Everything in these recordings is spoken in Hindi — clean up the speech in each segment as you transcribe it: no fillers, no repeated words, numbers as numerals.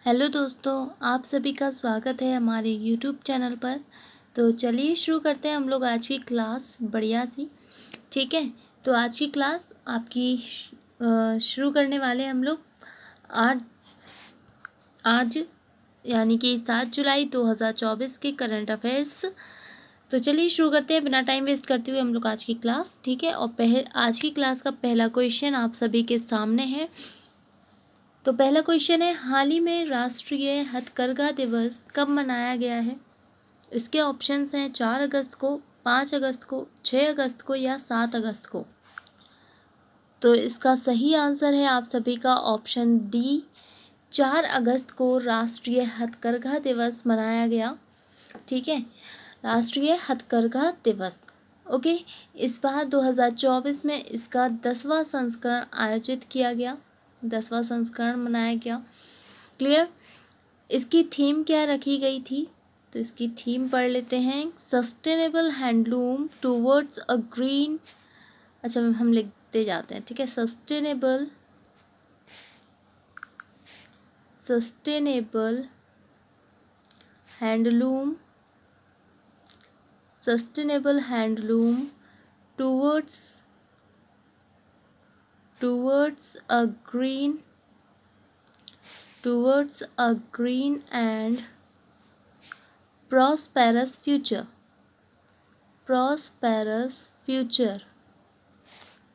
हेलो दोस्तों, आप सभी का स्वागत है हमारे यूट्यूब चैनल पर। तो चलिए शुरू करते हैं हम लोग आज की क्लास बढ़िया सी। ठीक है, तो आज की क्लास आपकी शुरू करने वाले हम लोग आज यानी कि 7 जुलाई 2024 के करंट अफेयर्स। तो चलिए शुरू करते हैं बिना टाइम वेस्ट करते हुए हम लोग आज की क्लास। ठीक है, और आज की क्लास का पहला क्वेश्चन आप सभी के सामने है। तो पहला क्वेश्चन है, हाल ही में राष्ट्रीय हथकरघा दिवस कब मनाया गया है? इसके ऑप्शंस हैं 4 अगस्त को, 5 अगस्त को, 6 अगस्त को या 7 अगस्त को। तो इसका सही आंसर है आप सभी का ऑप्शन डी, 4 अगस्त को राष्ट्रीय हथकरघा दिवस मनाया गया। ठीक है, राष्ट्रीय हथकरघा दिवस। ओके, इस बार 2024 में इसका 10वां संस्करण आयोजित किया गया, 10वां संस्करण मनाया गया। क्लियर। इसकी थीम क्या रखी गई थी? तो इसकी थीम पढ़ लेते हैं, sustainable handloom towards a green. अच्छा, हम लिखते जाते हैं। ठीक है, sustainable handloom towards a green and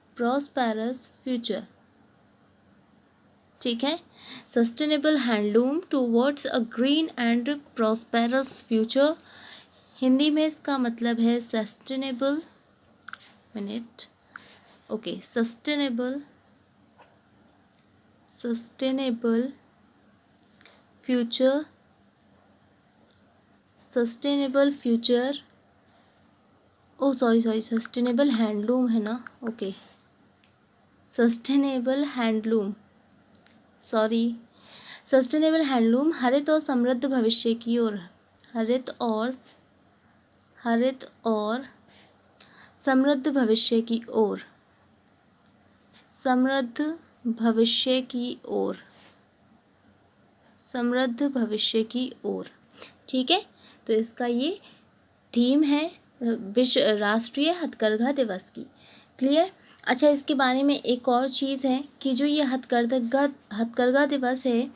prosperous future. ठीक है, sustainable handloom towards a green and prosperous future. Hindi में इसका मतलब है सस्टेनेबल फ्यूचर। सस्टेनेबल हैंडलूम है ना। ओके, सस्टेनेबल हैंडलूम हरित और समृद्ध भविष्य की ओर, हरित और समृद्ध भविष्य की ओर, ठीक है, तो इसका ये थीम है विश्व राष्ट्रीय हथकरघा दिवस की। क्लियर। अच्छा, इसके बारे में एक और चीज़ है कि जो ये हथकरघा दिवस है,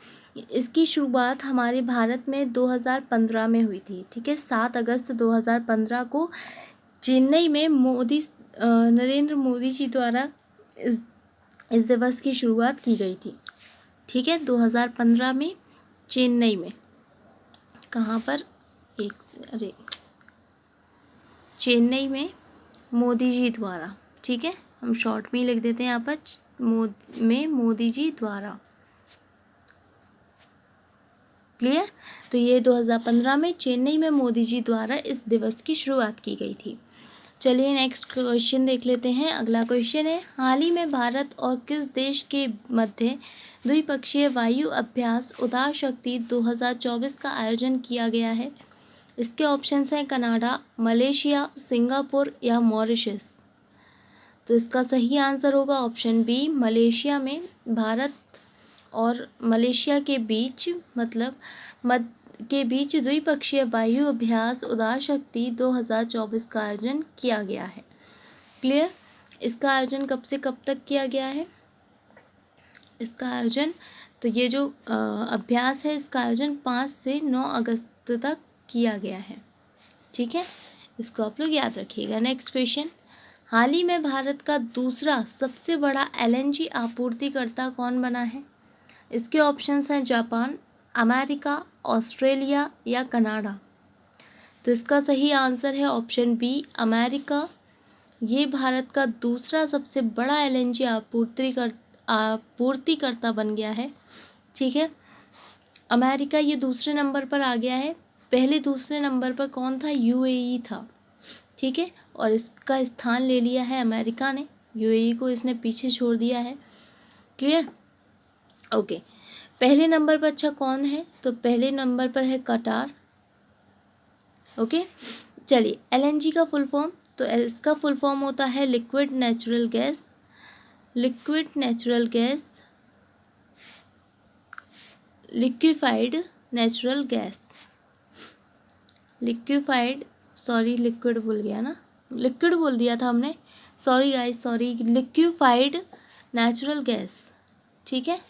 इसकी शुरुआत हमारे भारत में 2015 में हुई थी। ठीक है, 7 अगस्त 2015 को चेन्नई में नरेंद्र मोदी जी द्वारा इस दिवस की शुरुआत की गई थी। ठीक है, 2015 में चेन्नई में, कहाँ पर, चेन्नई में मोदी जी द्वारा। ठीक है, हम शॉर्ट में ही लिख देते हैं यहाँ पर, मोदी जी द्वारा। क्लियर। तो ये 2015 में चेन्नई में मोदी जी द्वारा इस दिवस की शुरुआत की गई थी। चलिए नेक्स्ट क्वेश्चन देख लेते हैं। अगला क्वेश्चन है, हाल ही में भारत और किस देश के मध्य द्विपक्षीय वायु अभ्यास उदार शक्ति 2024 का आयोजन किया गया है? इसके ऑप्शंस हैं कनाडा, मलेशिया, सिंगापुर या मॉरिशस। तो इसका सही आंसर होगा ऑप्शन बी, मलेशिया में भारत और मलेशिया के बीच द्विपक्षीय वायु अभ्यास उदार शक्ति 2024 का आयोजन किया गया है। क्लियर। इसका आयोजन कब से कब तक किया गया है? इसका आयोजन, तो ये जो अभ्यास है, इसका आयोजन 5 से 9 अगस्त तक किया गया है। ठीक है, इसको आप लोग याद रखिएगा। नेक्स्ट क्वेश्चन, हाल ही में भारत का दूसरा सबसे बड़ा एलएनजी आपूर्तिकर्ता कौन बना है? इसके ऑप्शंस हैं जापान, अमेरिका, ऑस्ट्रेलिया या कनाडा। तो इसका सही आंसर है ऑप्शन बी, अमेरिका। ये भारत का दूसरा सबसे बड़ा एलएनजी आपूर्तिकर्ता बन गया है। ठीक है, अमेरिका ये दूसरे नंबर पर आ गया है। पहले दूसरे नंबर पर कौन था? यूएई था। ठीक है, और इसका स्थान ले लिया है अमेरिका ने, यूएई को इसने पीछे छोड़ दिया है। क्लियर। ओके, पहले नंबर पर अच्छा कौन है? तो पहले नंबर पर है कटार। ओके, चलिए एलएनजी का फुल फॉर्म, तो इसका फुल फॉर्म होता है liquid natural liquefied natural gas, liquefied, sorry liquid भूल गया ना, लिक्विड बोल दिया था हमने, sorry guys sorry, liquefied natural gas. ठीक है,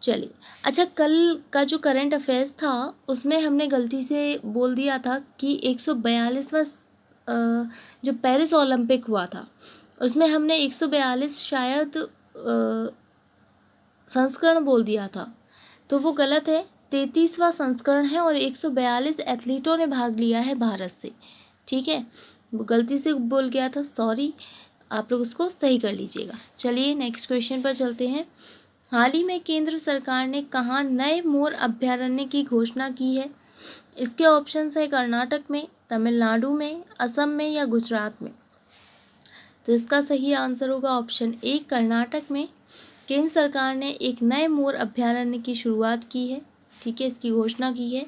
चलिए। अच्छा, कल का जो करंट अफेयर्स था उसमें हमने गलती से बोल दिया था कि 142वां जो पेरिस ओलंपिक हुआ था उसमें हमने 142 शायद संस्करण बोल दिया था, तो वो गलत है। 33वां संस्करण है और 142 एथलीटों ने भाग लिया है भारत से। ठीक है, वो गलती से बोल गया था, सॉरी, आप लोग उसको सही कर लीजिएगा। चलिए नेक्स्ट क्वेश्चन पर चलते हैं। हाल ही में केंद्र सरकार ने कहाँ नए मोर अभ्यारण्य की घोषणा की है? इसके ऑप्शंस है कर्नाटक में, तमिलनाडु में, असम में या गुजरात में। तो इसका सही आंसर होगा ऑप्शन ए, कर्नाटक में। केंद्र सरकार ने एक नए मोर अभ्यारण्य की शुरुआत की है। ठीक है, इसकी घोषणा की है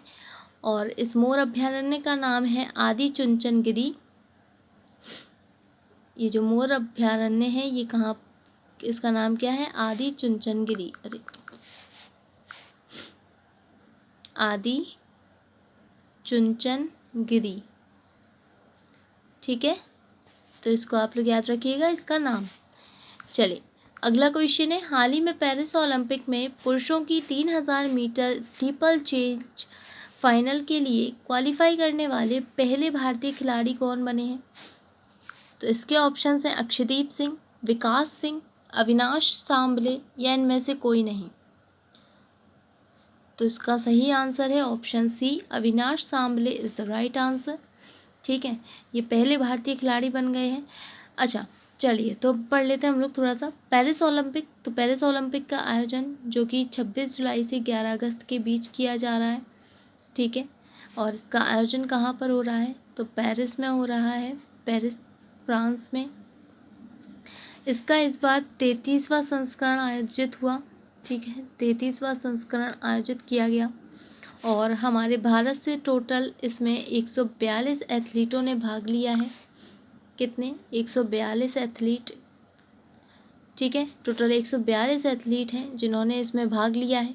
और इस मोर अभ्यारण्य का नाम है आदि चुंचनगिरी। ये जो मोर अभ्यारण्य है ये कहाँ, इसका नाम क्या है? आदि चुंचनगिरी, अरे आदि चुंचनगिरी। ठीक है, तो इसको आप लोग याद रखिएगा इसका नाम। चलिए अगला क्वेश्चन है, हाल ही में पेरिस ओलंपिक में पुरुषों की 3000 मीटर स्टीपल चेज फाइनल के लिए क्वालिफाई करने वाले पहले भारतीय खिलाड़ी कौन बने हैं? तो इसके ऑप्शंस हैं अक्षदीप सिंह, विकास सिंह, अविनाश सांबले या इनमें से कोई नहीं। तो इसका सही आंसर है option C, Avinash Sambale is the right answer. ठीक है, ये पहले भारतीय खिलाड़ी बन गए हैं। अच्छा चलिए, तो पढ़ लेते हैं हम लोग थोड़ा सा पेरिस ओलंपिक। तो पेरिस ओलंपिक का आयोजन जो कि 26 जुलाई से 11 अगस्त के बीच किया जा रहा है। ठीक है, और इसका आयोजन कहाँ पर हो रहा है? तो पेरिस में हो रहा है, पेरिस फ्रांस में। इसका इस बार 33वां संस्करण आयोजित हुआ। ठीक है, 33वां संस्करण आयोजित किया गया और हमारे भारत से टोटल इसमें 142 एथलीटों ने भाग लिया है। कितने? 142 एथलीट। ठीक है, टोटल 142 एथलीट हैं जिन्होंने इसमें भाग लिया है।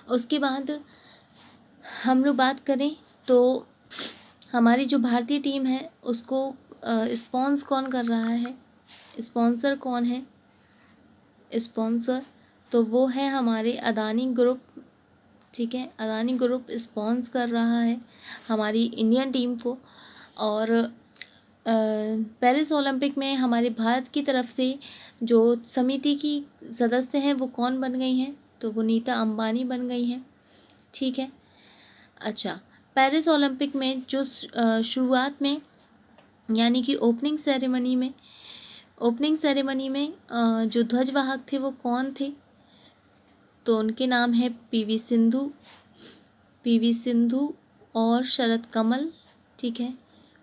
उसके बाद हम लोग बात करें तो हमारी जो भारतीय टीम है उसको स्पॉन्स कौन कर रहा है? स्पॉन्सर कौन है? स्पॉन्सर तो वो है हमारे अदानी ग्रुप। ठीक है, अदानी ग्रुप स्पॉन्स कर रहा है हमारी इंडियन टीम को। और पेरिस ओलंपिक में हमारे भारत की तरफ से जो समिति की सदस्य हैं वो कौन बन गई हैं? तो वो नीता अंबानी बन गई हैं। ठीक है, अच्छा, पेरिस ओलंपिक में जो शुरुआत में यानी कि ओपनिंग सेरेमनी में जो ध्वजवाहक थे वो कौन थे? तो उनके नाम है पीवी सिंधु और शरद कमल। ठीक है,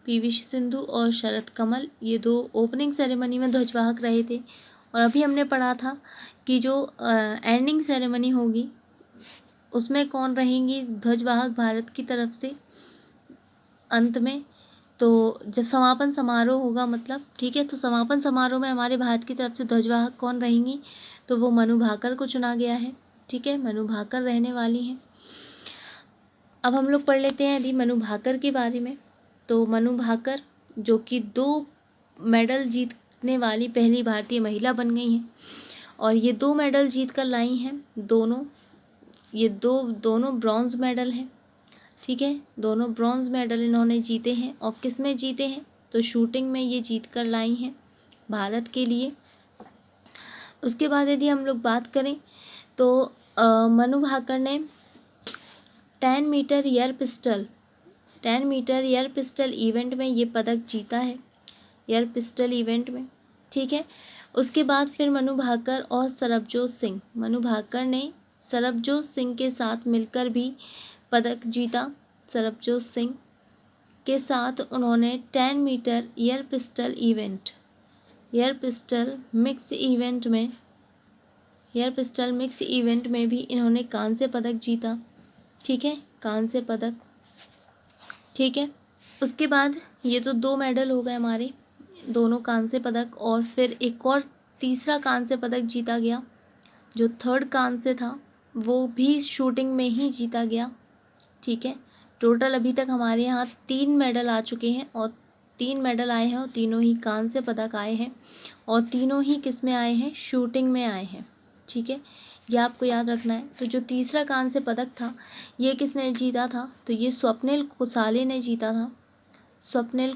पीवी सिंधु और शरद कमल, ये दो ओपनिंग सेरेमनी में ध्वजवाहक रहे थे। और अभी हमने पढ़ा था कि जो एंडिंग सेरेमनी होगी उसमें कौन रहेंगी ध्वजवाहक भारत की तरफ से अंत में? तो जब समापन समारोह होगा मतलब, ठीक है, तो समापन समारोह में हमारे भारत की तरफ से ध्वजवाहक कौन रहेंगी? तो वो मनु भाकर को चुना गया है। ठीक है, मनु भाकर रहने वाली हैं। अब हम लोग पढ़ लेते हैं यदि मनु भाकर के बारे में। तो मनु भाकर जो कि 2 मेडल जीतने वाली पहली भारतीय महिला बन गई हैं और ये 2 मेडल जीत कर लाई हैं। दोनों ब्रॉन्ज मेडल हैं। ठीक है, दोनों ब्रॉन्ज मेडल इन्होंने जीते हैं। और किस में जीते हैं? तो शूटिंग में ये जीत कर लाई हैं भारत के लिए। उसके बाद यदि हम लोग बात करें तो मनु भाकर ने 10 मीटर एयर पिस्टल इवेंट में ये पदक जीता है, एयर पिस्टल इवेंट में। ठीक है, उसके बाद फिर मनु भाकर और मनु भाकर ने सरबजोत सिंह के साथ मिलकर भी पदक जीता। सरबजोत सिंह के साथ उन्होंने 10 metre air pistol mix event में भी इन्होंने कांस्य पदक जीता। ठीक है, कांस्य पदक। ठीक है, उसके बाद ये तो 2 मेडल हो गए हमारे, दोनों कांस्य पदक। और फिर एक और तीसरा कांस्य पदक जीता गया, जो थर्ड कांस्य था वो भी शूटिंग में ही जीता गया। ठीक है, टोटल अभी तक हमारे यहाँ 3 मेडल आ चुके हैं और 3 मेडल आए हैं और तीनों ही कांस्य पदक आए हैं और तीनों ही किस में आए हैं, शूटिंग में आए हैं। ठीक है, ये आपको याद रखना है। तो जो तीसरा कांस्य पदक था ये किसने जीता था, तो ये स्वप्निल कुसाले ने जीता था। स्वप्निल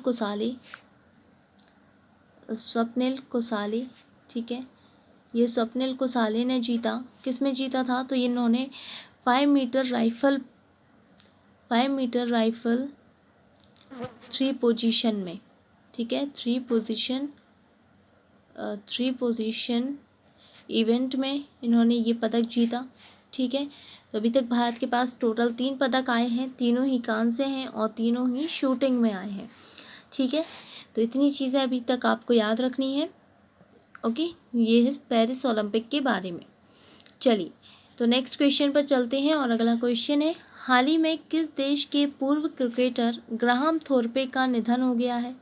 कुसाले, ठीक है, ये स्वप्निल कुसाले ने जीता। किस में जीता था, तो ये इन्होंने 5 मीटर राइफल 3 पोजीशन में, ठीक है, 3 पोजीशन इवेंट में इन्होंने ये पदक जीता। ठीक है, तो अभी तक भारत के पास टोटल 3 पदक आए हैं, तीनों ही कांस्य हैं और तीनों ही शूटिंग में आए हैं। ठीक है, तो इतनी चीज़ें अभी तक आपको याद रखनी है। ओके, ये है पेरिस ओलंपिक के बारे में। चलिए, तो नेक्स्ट क्वेश्चन पर चलते हैं और अगला क्वेश्चन है, हाल ही में किस देश के पूर्व क्रिकेटर ग्राहम थोरपे का निधन हो गया है।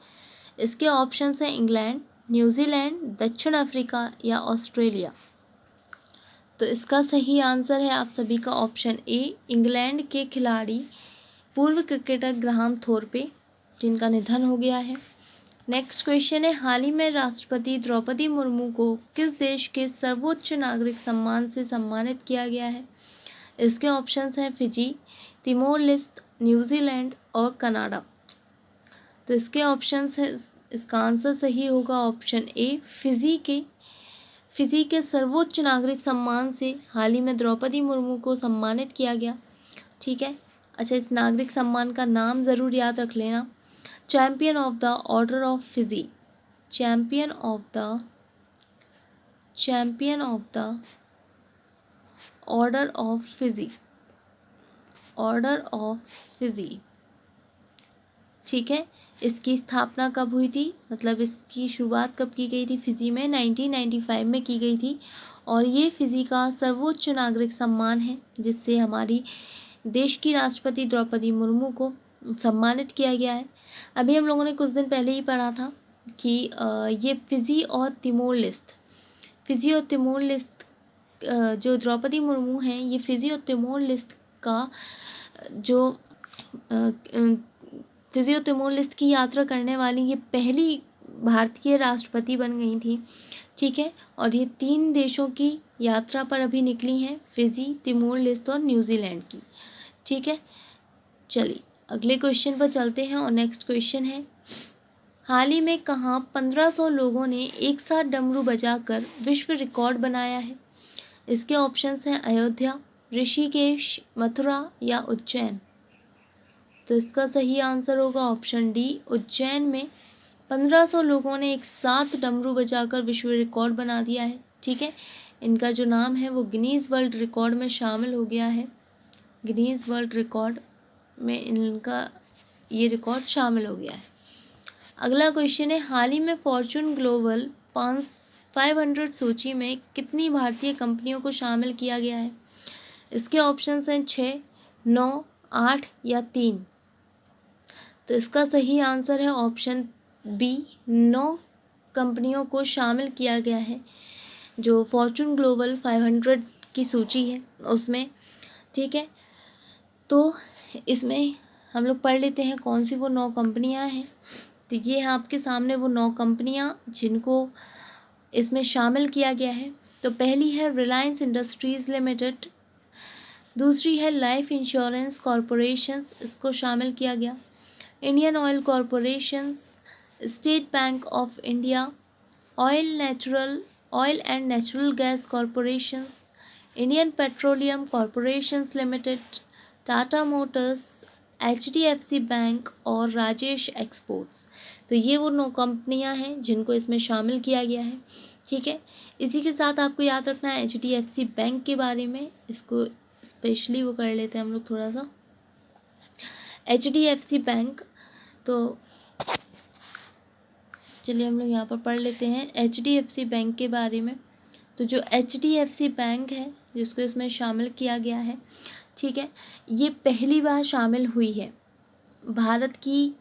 इसके ऑप्शंस हैं इंग्लैंड, न्यूजीलैंड, दक्षिण अफ्रीका या ऑस्ट्रेलिया। तो इसका सही आंसर है आप सभी का ऑप्शन ए, इंग्लैंड के खिलाड़ी पूर्व क्रिकेटर ग्राहम थोरपे, जिनका निधन हो गया है। नेक्स्ट क्वेश्चन है, हाल ही में राष्ट्रपति द्रौपदी मुर्मू को किस देश के सर्वोच्च नागरिक सम्मान से सम्मानित किया गया है। इसके ऑप्शंस हैं फिजी, तिमोर लेस्ते, न्यूजीलैंड और कनाडा। तो इसके ऑप्शंस है, इसका आंसर सही होगा ऑप्शन ए, फिजी के सर्वोच्च नागरिक सम्मान से हाल ही में द्रौपदी मुर्मू को सम्मानित किया गया। ठीक है, अच्छा, इस नागरिक सम्मान का नाम ज़रूर याद रख लेना, champion of the order of Fiji, champion of the order of Fiji. ठीक है, इसकी स्थापना कब हुई थी, मतलब इसकी शुरुआत कब की गई थी, फिजी में 1995 में की गई थी और ये फिजी का सर्वोच्च नागरिक सम्मान है जिससे हमारी देश की राष्ट्रपति द्रौपदी मुर्मू को सम्मानित किया गया है। अभी हम लोगों ने कुछ दिन पहले ही पढ़ा था कि ये फिजी और तिमोर लेस्ते जो द्रौपदी मुर्मू हैं, ये फिजी और तिमोर लेस्ते का जो फिजी और तिमोर लेस्ते की यात्रा करने वाली ये पहली भारतीय राष्ट्रपति बन गई थी। ठीक है, और ये 3 देशों की यात्रा पर अभी निकली हैं, फिजी, तिमोर लेस्ते और न्यूजीलैंड की। ठीक है, चलिए अगले क्वेश्चन पर चलते हैं और नेक्स्ट क्वेश्चन है, हाल ही में कहाँ 1500 लोगों ने एक साथ डमरू बजाकर विश्व रिकॉर्ड बनाया है। इसके ऑप्शंस हैं अयोध्या, ऋषिकेश, मथुरा या उज्जैन। तो इसका सही आंसर होगा ऑप्शन डी, उज्जैन में 1500 लोगों ने एक साथ डमरू बजाकर विश्व रिकॉर्ड बना दिया है। ठीक है, इनका जो नाम है वो गिनीज वर्ल्ड रिकॉर्ड में शामिल हो गया है, गिनीज वर्ल्ड रिकॉर्ड में इनका ये रिकॉर्ड शामिल हो गया है। अगला क्वेश्चन है, हाल ही में फॉर्च्यून ग्लोबल 500 सूची में कितनी भारतीय कंपनियों को शामिल किया गया है। इसके ऑप्शंस हैं 6, 9, 8 या 3। तो इसका सही आंसर है ऑप्शन बी, 9 कंपनियों को शामिल किया गया है जो फॉर्च्यून ग्लोबल 500 की सूची है उसमें। ठीक है, तो इसमें हम लोग पढ़ लेते हैं कौन सी वो 9 कंपनियां हैं। तो ये है आपके सामने वो 9 कंपनियां जिनको इसमें शामिल किया गया है। तो पहली है रिलायंस इंडस्ट्रीज़ लिमिटेड, दूसरी है लाइफ इंश्योरेंस कॉरपोरेशंस, इसको शामिल किया गया, Indian oil corporations, state bank of India, oil and natural gas corporations, Indian petroleum corporations limited, Tata Motors, HDFC bank और राजेश एक्सपोर्ट्स। तो ये वो 9 कंपनियां हैं जिनको इसमें शामिल किया गया है। ठीक है, इसी के साथ आपको याद रखना है HDFC बैंक के बारे में, इसको स्पेशली वो कर लेते हैं हम लोग थोड़ा सा। HDFC बैंक, तो चलिए हम लोग यहाँ पर पढ़ लेते हैं HDFC बैंक के बारे में। तो जो HDFC बैंक है जिसको इसमें शामिल किया गया है, ठीक है, ये पहली बार शामिल हुई है, भारत की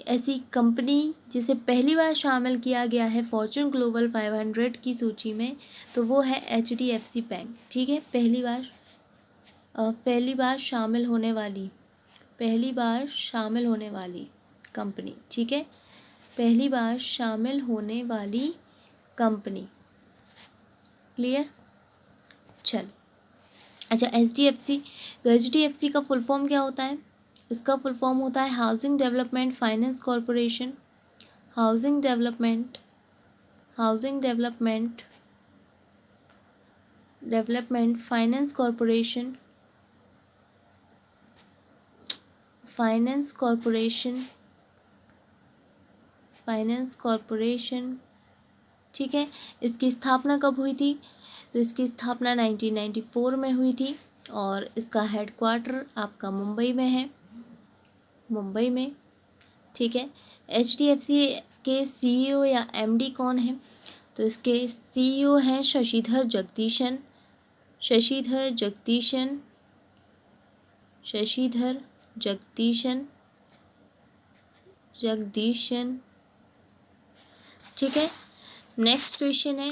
ऐसी कंपनी जिसे पहली बार शामिल किया गया है फॉर्च्यून ग्लोबल 500 की सूची में, तो वो है HDFC बैंक। ठीक है, पहली बार पहली बार शामिल होने वाली कंपनी, ठीक है, पहली बार शामिल होने वाली कंपनी। क्लियर? चलो, अच्छा HDFC, तो HDFC का फुल फॉर्म क्या होता है? इसका फुल फॉर्म होता है housing development finance corporation. Housing development finance corporation, ठीक है। इसकी स्थापना कब हुई थी? तो इसकी स्थापना 1994 में हुई थी और इसका हेडक्वार्टर आपका मुंबई में है, ठीक है। HDFC के CEO या MD कौन है? तो इसके CEO हैं शशिधर जगदीशन, ठीक है। नेक्स्ट क्वेश्चन है,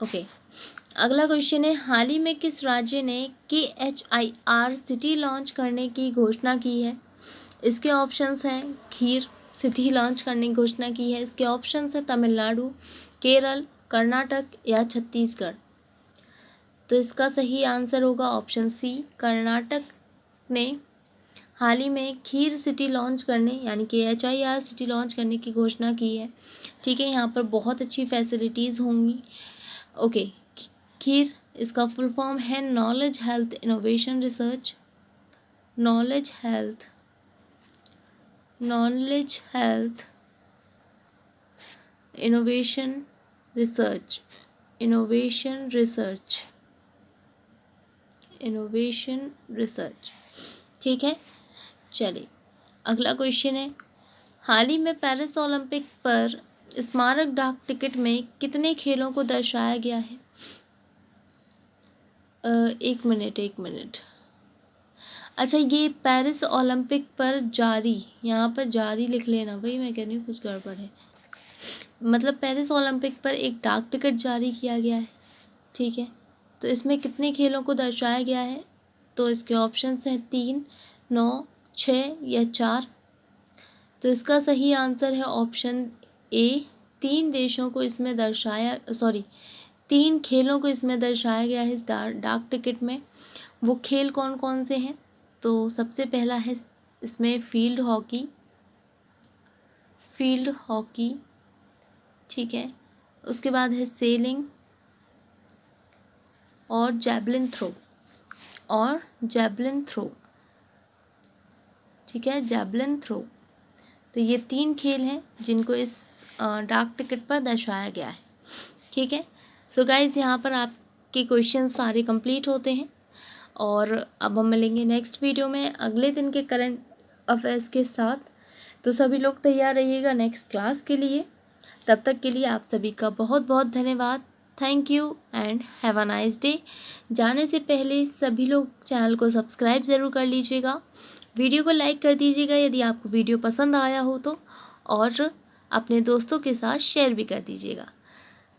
ओके, अगला क्वेश्चन है, हाल ही में किस राज्य ने KHIR सिटी लॉन्च करने की घोषणा की है? इसके ऑप्शंस हैं, खीर सिटी लॉन्च करने की घोषणा की है। इसके ऑप्शंस हैं तमिलनाडु, केरल, कर्नाटक या छत्तीसगढ़। तो इसका सही आंसर होगा ऑप्शन सी, कर्नाटक ने हाल ही में खीर सिटी लॉन्च करने यानी KHIR सिटी लॉन्च करने की घोषणा की है, ठीक है। यहाँ पर बहुत अच्छी फैसिलिटीज़ होंगी। ओके, खीर, इसका फुल फॉर्म है knowledge health innovation research, knowledge health innovation research, ठीक है। चलिए, अगला क्वेश्चन है, हाल ही में पेरिस ओलंपिक पर स्मारक डाक टिकट में कितने खेलों को दर्शाया गया है? एक मिनट, अच्छा, ये पेरिस ओलंपिक पर जारी, यहाँ पर जारी लिख लेना भाई, मैं कह रही हूँ कुछ गड़बड़ है। मतलब पेरिस ओलंपिक पर एक डाक टिकट जारी किया गया है, ठीक है। तो इसमें कितने खेलों को दर्शाया गया है? तो इसके ऑप्शंस हैं 3, 9, 6 या 4। तो इसका सही आंसर है ऑप्शन ए, 3 देशों को इसमें तीन खेलों को इसमें दर्शाया गया है इस डाक टिकट में। वो खेल कौन कौन से हैं? तो सबसे पहला है इसमें फील्ड हॉकी, ठीक है। उसके बाद है सेलिंग और जैवलिन थ्रो, ठीक है, जैवलिन थ्रो। तो ये 3 खेल हैं जिनको इस डाक टिकट पर दर्शाया गया है, ठीक है। सो गाइज, यहाँ पर आपके क्वेश्चन सारे कंप्लीट होते हैं और अब हम मिलेंगे नेक्स्ट वीडियो में अगले दिन के करंट अफेयर्स के साथ। तो सभी लोग तैयार रहिएगा नेक्स्ट क्लास के लिए। तब तक के लिए आप सभी का बहुत बहुत धन्यवाद। Thank you and have a nice day. जाने से पहले सभी लोग चैनल को सब्सक्राइब ज़रूर कर लीजिएगा, वीडियो को लाइक कर दीजिएगा यदि आपको वीडियो पसंद आया हो तो, और अपने दोस्तों के साथ शेयर भी कर दीजिएगा।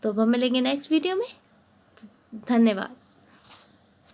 तो अब हम मिलेंगे नेक्स्ट वीडियो में। धन्यवाद।